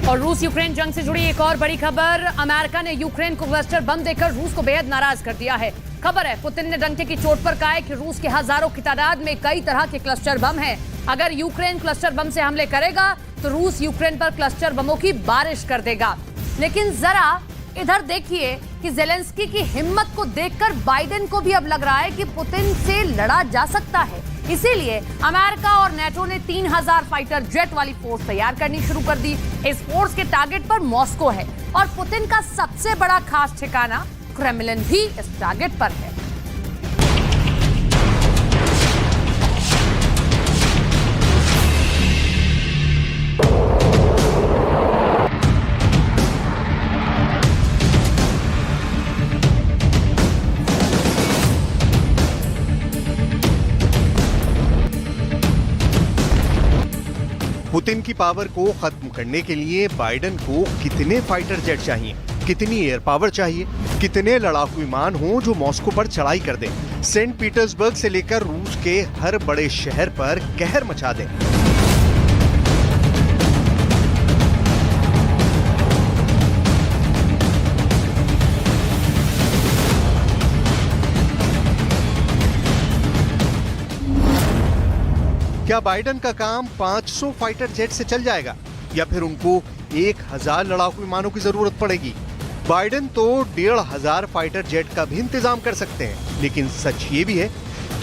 और रूस यूक्रेन जंग से जुड़ी एक और बड़ी खबर। अमेरिका ने यूक्रेन को क्लस्टर बम देकर रूस को बेहद नाराज कर दिया है। खबर है, पुतिन ने डंके की चोट पर कहा है कि रूस के हजारों की तादाद में कई तरह के क्लस्टर बम हैं। अगर यूक्रेन क्लस्टर बम से हमले करेगा तो रूस यूक्रेन पर क्लस्टर बमों की बारिश कर देगा। लेकिन जरा इधर देखिए कि जेलेंस्की की हिम्मत को देखकर बाइडेन को भी अब लग रहा है कि पुतिन से लड़ा जा सकता है। इसीलिए अमेरिका और नेटो ने 3000 फाइटर जेट वाली फोर्स तैयार करनी शुरू कर दी। इस फोर्स के टारगेट पर मॉस्को है और पुतिन का सबसे बड़ा खास ठिकाना क्रेमलिन भी इस टारगेट पर है। पुतिन की पावर को खत्म करने के लिए बाइडेन को कितने फाइटर जेट चाहिए, कितनी एयर पावर चाहिए, कितने लड़ाकू विमान हों जो मॉस्को पर चढ़ाई कर दें, सेंट पीटर्सबर्ग से लेकर रूस के हर बड़े शहर पर कहर मचा दें। क्या बाइडेन का काम 500 फाइटर जेट से चल जाएगा या फिर उनको 1000 लड़ाकू विमानों की जरूरत पड़ेगी? बाइडेन तो 1500 फाइटर जेट का भी इंतजाम कर सकते हैं, लेकिन सच ये भी है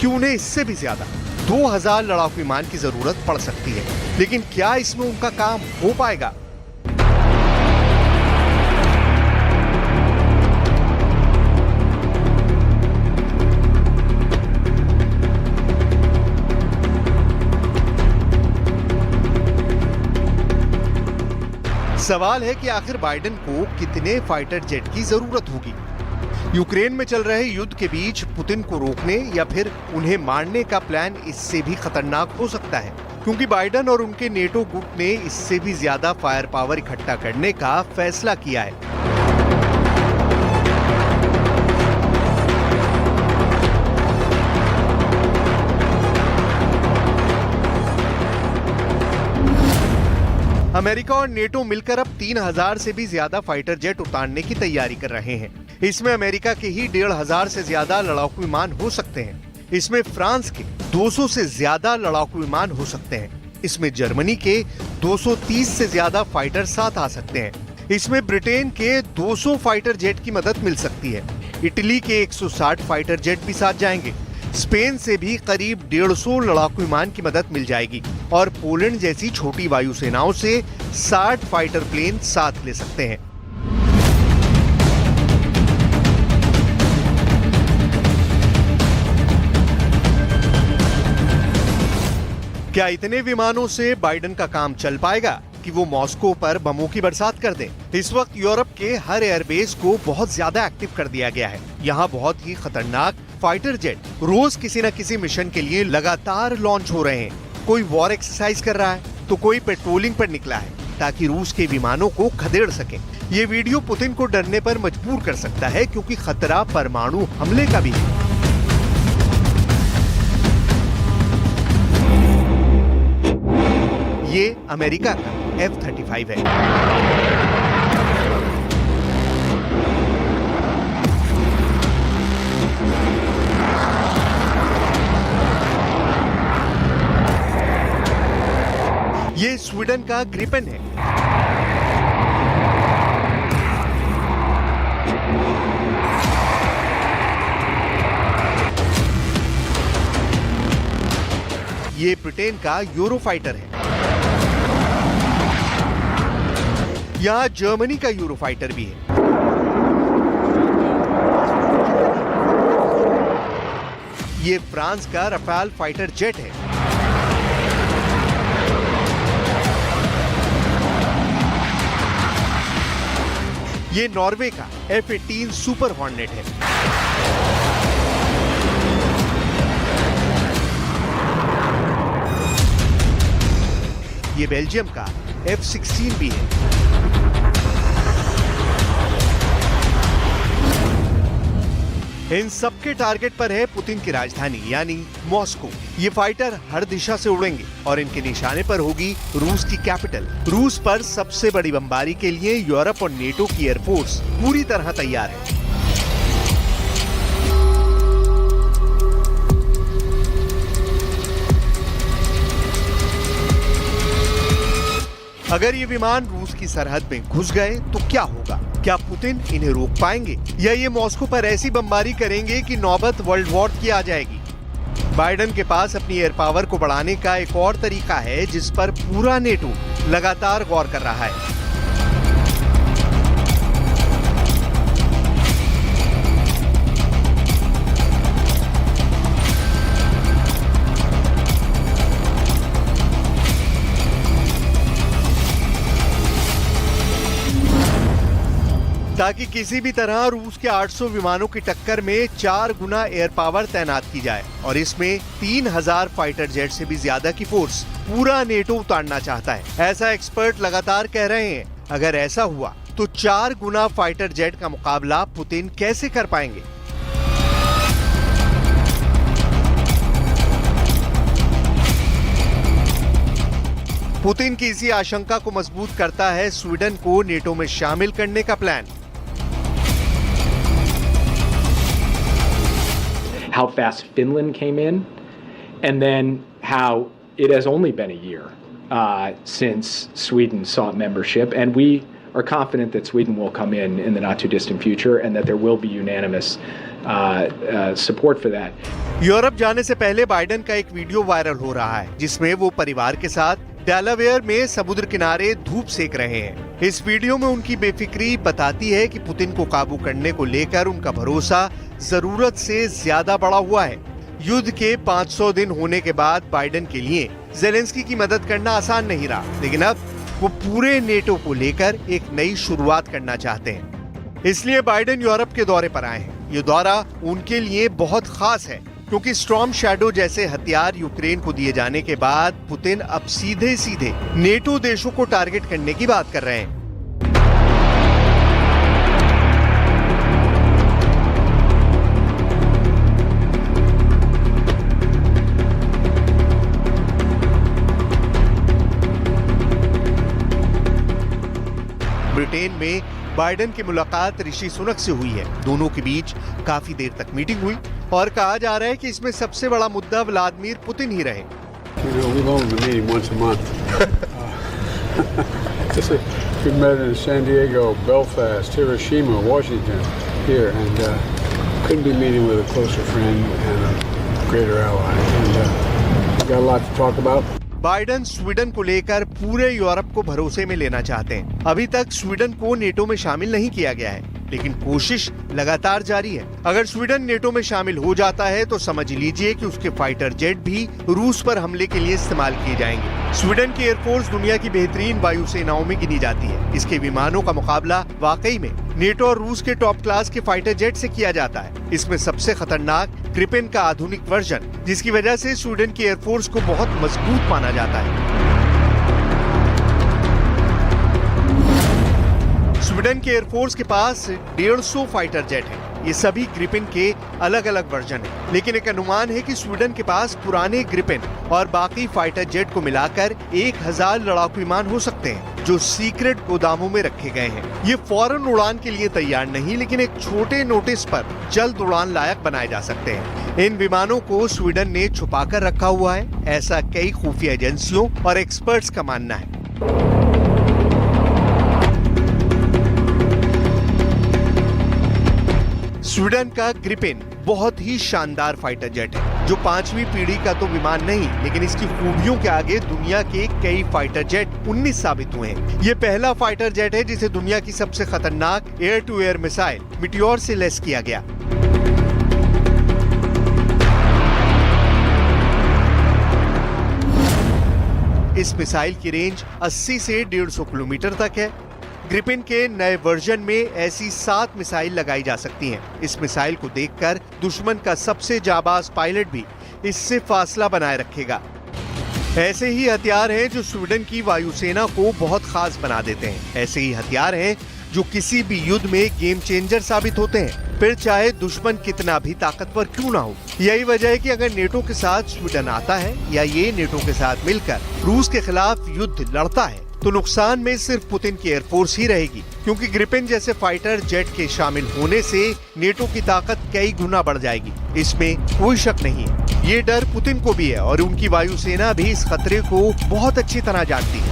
कि उन्हें इससे भी ज्यादा 2000 लड़ाकू विमान की जरूरत पड़ सकती है। लेकिन क्या इसमें उनका काम हो पाएगा? सवाल है कि आखिर बाइडेन को कितने फाइटर जेट की जरूरत होगी। यूक्रेन में चल रहे युद्ध के बीच पुतिन को रोकने या फिर उन्हें मारने का प्लान इससे भी खतरनाक हो सकता है, क्योंकि बाइडेन और उनके नेटो गुट ने इससे भी ज्यादा फायर पावर इकट्ठा करने का फैसला किया है। अमेरिका और नेटो मिलकर अब 3000 से भी ज्यादा फाइटर जेट उतारने की तैयारी कर रहे हैं। इसमें अमेरिका के ही 1500 से ज्यादा लड़ाकू विमान हो सकते हैं। इसमें फ्रांस के 200 से ज्यादा लड़ाकू विमान हो सकते हैं। इसमें जर्मनी के 230 से ज्यादा फाइटर साथ आ सकते हैं। इसमें ब्रिटेन के 200 फाइटर जेट की मदद मिल सकती है। इटली के 160 फाइटर जेट भी साथ जाएंगे। स्पेन से भी करीब 150 लड़ाकू विमान की मदद मिल जाएगी और पोलैंड जैसी छोटी वायुसेनाओं से 60 फाइटर प्लेन साथ ले सकते हैं। क्या इतने विमानों से बाइडेन का काम चल पाएगा कि वो मॉस्को पर बमों की बरसात कर दें? इस वक्त यूरोप के हर एयरबेस को बहुत ज्यादा एक्टिव कर दिया गया है। यहाँ बहुत ही खतरनाक फाइटर जेट रोज किसी न किसी मिशन के लिए लगातार लॉन्च हो रहे हैं। कोई वॉर एक्सरसाइज कर रहा है तो कोई पेट्रोलिंग पर निकला है ताकि रूस के विमानों को खदेड़ सके। ये वीडियो पुतिन को डरने पर मजबूर कर सकता है, क्योंकि खतरा परमाणु हमले का भी है। ये अमेरिका का F-35 है। ये स्वीडन का ग्रिपेन है। ये ब्रिटेन का यूरोफाइटर है। यहाँ जर्मनी का यूरोफाइटर भी है। ये फ्रांस का रफाल फाइटर जेट है। ये नॉर्वे का F-18 सुपर हॉर्नेट है। ये बेल्जियम का F-16 भी है। इन सबके टारगेट पर है पुतिन की राजधानी यानी मॉस्को। ये फाइटर हर दिशा से उड़ेंगे और इनके निशाने पर होगी रूस की कैपिटल। रूस पर सबसे बड़ी बमबारी के लिए यूरोप और नेटो की एयरफोर्स पूरी तरह तैयार है। अगर ये विमान रूस की सरहद में घुस गए तो क्या होगा? क्या पुतिन इन्हें रोक पाएंगे या ये मॉस्को पर ऐसी बमबारी करेंगे कि नौबत वर्ल्ड वॉर की आ जाएगी? बाइडेन के पास अपनी एयर पावर को बढ़ाने का एक और तरीका है जिस पर पूरा नेटो लगातार गौर कर रहा है। ताकि किसी भी तरह रूस के 800 विमानों की टक्कर में 4 गुना एयर पावर तैनात की जाए और इसमें 3000 फाइटर जेट से भी ज्यादा की फोर्स पूरा नेटो उतारना चाहता है। ऐसा एक्सपर्ट लगातार कह रहे हैं। अगर ऐसा हुआ तो 4 गुना फाइटर जेट का मुकाबला पुतिन कैसे कर पाएंगे? पुतिन की इसी आशंका को मजबूत करता है स्वीडन को नेटो में शामिल करने का plan. How fast Finland came in, and then how it has only been a year since Sweden sought membership, and we are confident that Sweden will come in the not too distant future, and that there will be unanimous support for that. Europe जाने से पहले Biden का एक video viral हो रहा है जिसमें वो परिवार के साथ डेलावेयर में समुद्र किनारे धूप सेक रहे हैं। इस वीडियो में उनकी बेफिक्री बताती है कि पुतिन को काबू करने को लेकर उनका भरोसा जरूरत से ज्यादा बढ़ा हुआ है। युद्ध के 500 दिन होने के बाद बाइडेन के लिए ज़ेलेंस्की की मदद करना आसान नहीं रहा, लेकिन अब वो पूरे नेटो को लेकर एक नई शुरुआत करना चाहते हैं। इसलिए बाइडेन यूरोप के दौरे पर आए हैं। ये दौरा उनके लिए बहुत खास है क्योंकि स्टॉर्म शैडो जैसे हथियार यूक्रेन को दिए जाने के बाद पुतिन अब सीधे सीधे नेटो देशों को टारगेट करने की बात कर रहे हैं। ब्रिटेन में बाइडेन की मुलाकात ऋषि सुनक से हुई है। दोनों के बीच काफी देर तक मीटिंग हुई और कहा जा रहा है कि इसमें सबसे बड़ा मुद्दा व्लादिमीर पुतिन ही रहे। We've met in San Diego, Belfast, Hiroshima, Washington, here, and couldn't be meeting with a closer friend and a greater ally. And we've got a lot to talk about. Biden Sweden को लेकर पूरे Europe को भरोसे में लेना चाहते हैं। अभी तक स्वीडन को नेटो में शामिल नहीं किया गया है, लेकिन कोशिश लगातार जारी है। अगर स्वीडन नेटो में शामिल हो जाता है तो समझ लीजिए कि उसके फाइटर जेट भी रूस पर हमले के लिए इस्तेमाल किए जाएंगे। स्वीडन की एयरफोर्स दुनिया की बेहतरीन वायुसेनाओं में गिनी जाती है। इसके विमानों का मुकाबला वाकई में नेटो और रूस के टॉप क्लास के फाइटर जेट से किया जाता है। इसमें सबसे खतरनाक ग्रिपेन का आधुनिक वर्जन, जिसकी वजह से स्वीडन की एयरफोर्स को बहुत मजबूत माना जाता है। स्वीडन के एयरफोर्स के पास 150 फाइटर जेट हैं। ये सभी ग्रिपेन के अलग अलग वर्जन हैं, लेकिन एक अनुमान है कि स्वीडन के पास पुराने ग्रिपेन और बाकी फाइटर जेट को मिलाकर 1000 लड़ाकू विमान हो सकते हैं, जो सीक्रेट गोदामों में रखे गए हैं। ये फौरन उड़ान के लिए तैयार नहीं, लेकिन एक छोटे नोटिस पर जल्द उड़ान लायक बनाए जा सकते हैं। इन विमानों को स्वीडन ने छुपा कर रखा हुआ है, ऐसा कई खुफिया एजेंसियों और एक्सपर्ट्स का मानना है। स्वीडन का ग्रिपेन बहुत ही शानदार फाइटर जेट है, जो 5वीं पीढ़ी का तो विमान नहीं, लेकिन इसकी खूबियों के आगे दुनिया के कई फाइटर जेट 19 साबित हुए हैं। ये पहला फाइटर जेट है जिसे दुनिया की सबसे खतरनाक air to air missile Meteor से लैस किया गया। इस मिसाइल की रेंज 80 से 150 किलोमीटर तक है। ग्रिपेन के नए वर्जन में ऐसी 7 मिसाइल लगाई जा सकती हैं। इस मिसाइल को देखकर दुश्मन का सबसे जाबाज पायलट भी इससे फासला बनाए रखेगा। ऐसे ही हथियार हैं जो स्वीडन की वायुसेना को बहुत खास बना देते हैं। ऐसे ही हथियार हैं जो किसी भी युद्ध में गेम चेंजर साबित होते हैं। फिर चाहे दुश्मन कितना भी ताकतवर क्यों ना हो। यही वजह है कि अगर नेटो के साथ स्वीडन आता है या ये नेटो के साथ मिलकर रूस के खिलाफ युद्ध लड़ता है तो नुकसान में सिर्फ पुतिन की एयरफोर्स ही रहेगी, क्योंकि ग्रिपेन जैसे फाइटर जेट के शामिल होने से नेटो की ताकत कई गुना बढ़ जाएगी। इसमें कोई शक नहीं है। ये डर पुतिन को भी है और उनकी वायुसेना भी इस खतरे को बहुत अच्छी तरह जानती है।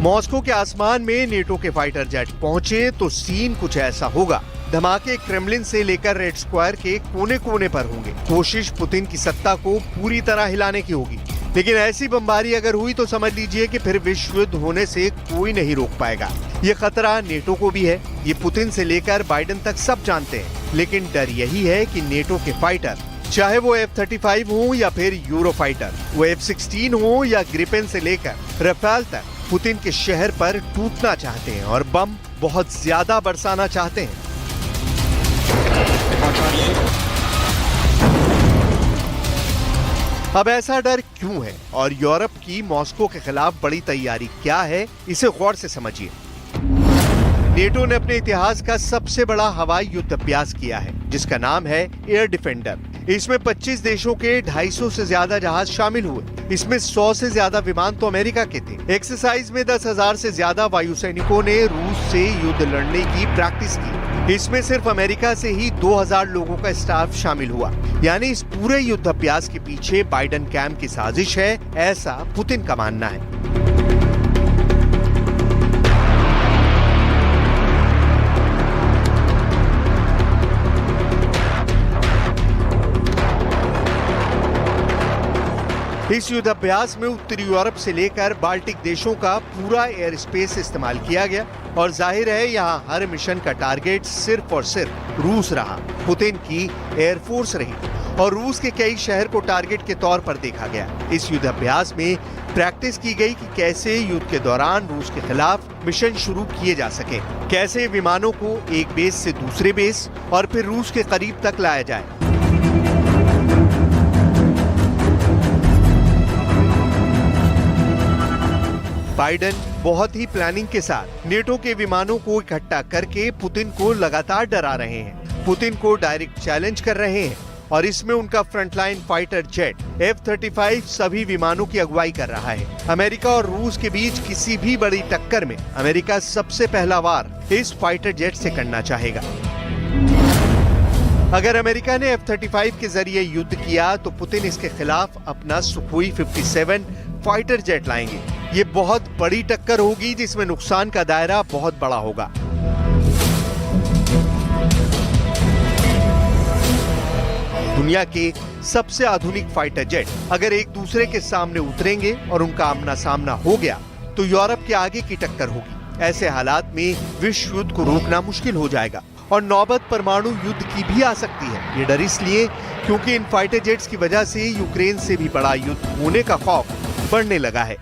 मॉस्को के आसमान में नेटो के फाइटर जेट पहुंचे तो सीन कुछ ऐसा होगा। धमाके क्रेमलिन से लेकर रेड स्क्वायर के कोने कोने पर होंगे। कोशिश पुतिन की सत्ता को पूरी तरह हिलाने की होगी, लेकिन ऐसी बमबारी अगर हुई तो समझ लीजिए कि फिर विश्व युद्ध होने से कोई नहीं रोक पाएगा। ये खतरा नेटो को भी है, ये पुतिन से लेकर बाइडेन तक सब जानते हैं। लेकिन डर यही है कि नेटो के फाइटर, चाहे वो F-35 हो या फिर यूरो फाइटर, वो F-16 हो या ग्रिपेन से लेकर राफेल तक, पुतिन के शहर पर टूटना चाहते हैं और बम बहुत ज्यादा बरसाना चाहते हैं। अब ऐसा डर क्यों है और यूरोप की मॉस्को के खिलाफ बड़ी तैयारी क्या है, इसे गौर से समझिए। नेटो ने अपने इतिहास का सबसे बड़ा हवाई युद्ध अभ्यास किया है, जिसका नाम है एयर डिफेंडर। इसमें 25 देशों के 250 से ज्यादा जहाज शामिल हुए। इसमें 100 से ज्यादा विमान तो अमेरिका के थे। एक्सरसाइज में 10,000 से ज्यादा वायु सैनिकों ने रूस से युद्ध लड़ने की प्रैक्टिस की। इसमें सिर्फ अमेरिका से ही 2000 लोगों का स्टाफ शामिल हुआ। यानी इस पूरे युद्ध अभ्यास के पीछे बाइडेन कैंप की साजिश है, ऐसा पुतिन का मानना है। इस युद्ध अभ्यास में उत्तरी यूरोप से लेकर बाल्टिक देशों का पूरा एयर स्पेस इस्तेमाल किया गया और जाहिर है यहाँ हर मिशन का टारगेट सिर्फ और सिर्फ रूस रहा, पुतिन की एयरफोर्स रही और रूस के कई शहर को टारगेट के तौर पर देखा गया। इस युद्ध अभ्यास में प्रैक्टिस की गई कि कैसे युद्ध के दौरान रूस के खिलाफ मिशन शुरू किए जा सके, कैसे विमानों को एक बेस से दूसरे बेस और फिर रूस के करीब तक लाया जाए। बाइडेन बहुत ही प्लानिंग के साथ नेटो के विमानों को इकट्ठा करके पुतिन को लगातार डरा रहे हैं, पुतिन को डायरेक्ट चैलेंज कर रहे हैं और इसमें उनका फ्रंटलाइन फाइटर जेट F-35 सभी विमानों की अगुवाई कर रहा है। अमेरिका और रूस के बीच किसी भी बड़ी टक्कर में अमेरिका सबसे पहला वार इस फाइटर जेट से करना चाहेगा। अगर अमेरिका ने F-35 के जरिए युद्ध किया तो पुतिन इसके खिलाफ अपना सुखोई 57 फाइटर जेट लाएंगे। ये बहुत बड़ी टक्कर होगी जिसमें नुकसान का दायरा बहुत बड़ा होगा। दुनिया के सबसे आधुनिक फाइटर जेट अगर एक दूसरे के सामने उतरेंगे और उनका आमना सामना हो गया तो यूरोप के आगे की टक्कर होगी। ऐसे हालात में विश्व युद्ध को रोकना मुश्किल हो जाएगा और नौबत परमाणु युद्ध की भी आ सकती है। ये डर इसलिए क्योंकि इन फाइटर जेट्स की वजह से यूक्रेन से भी बड़ा युद्ध होने का खौफ बढ़ने लगा है।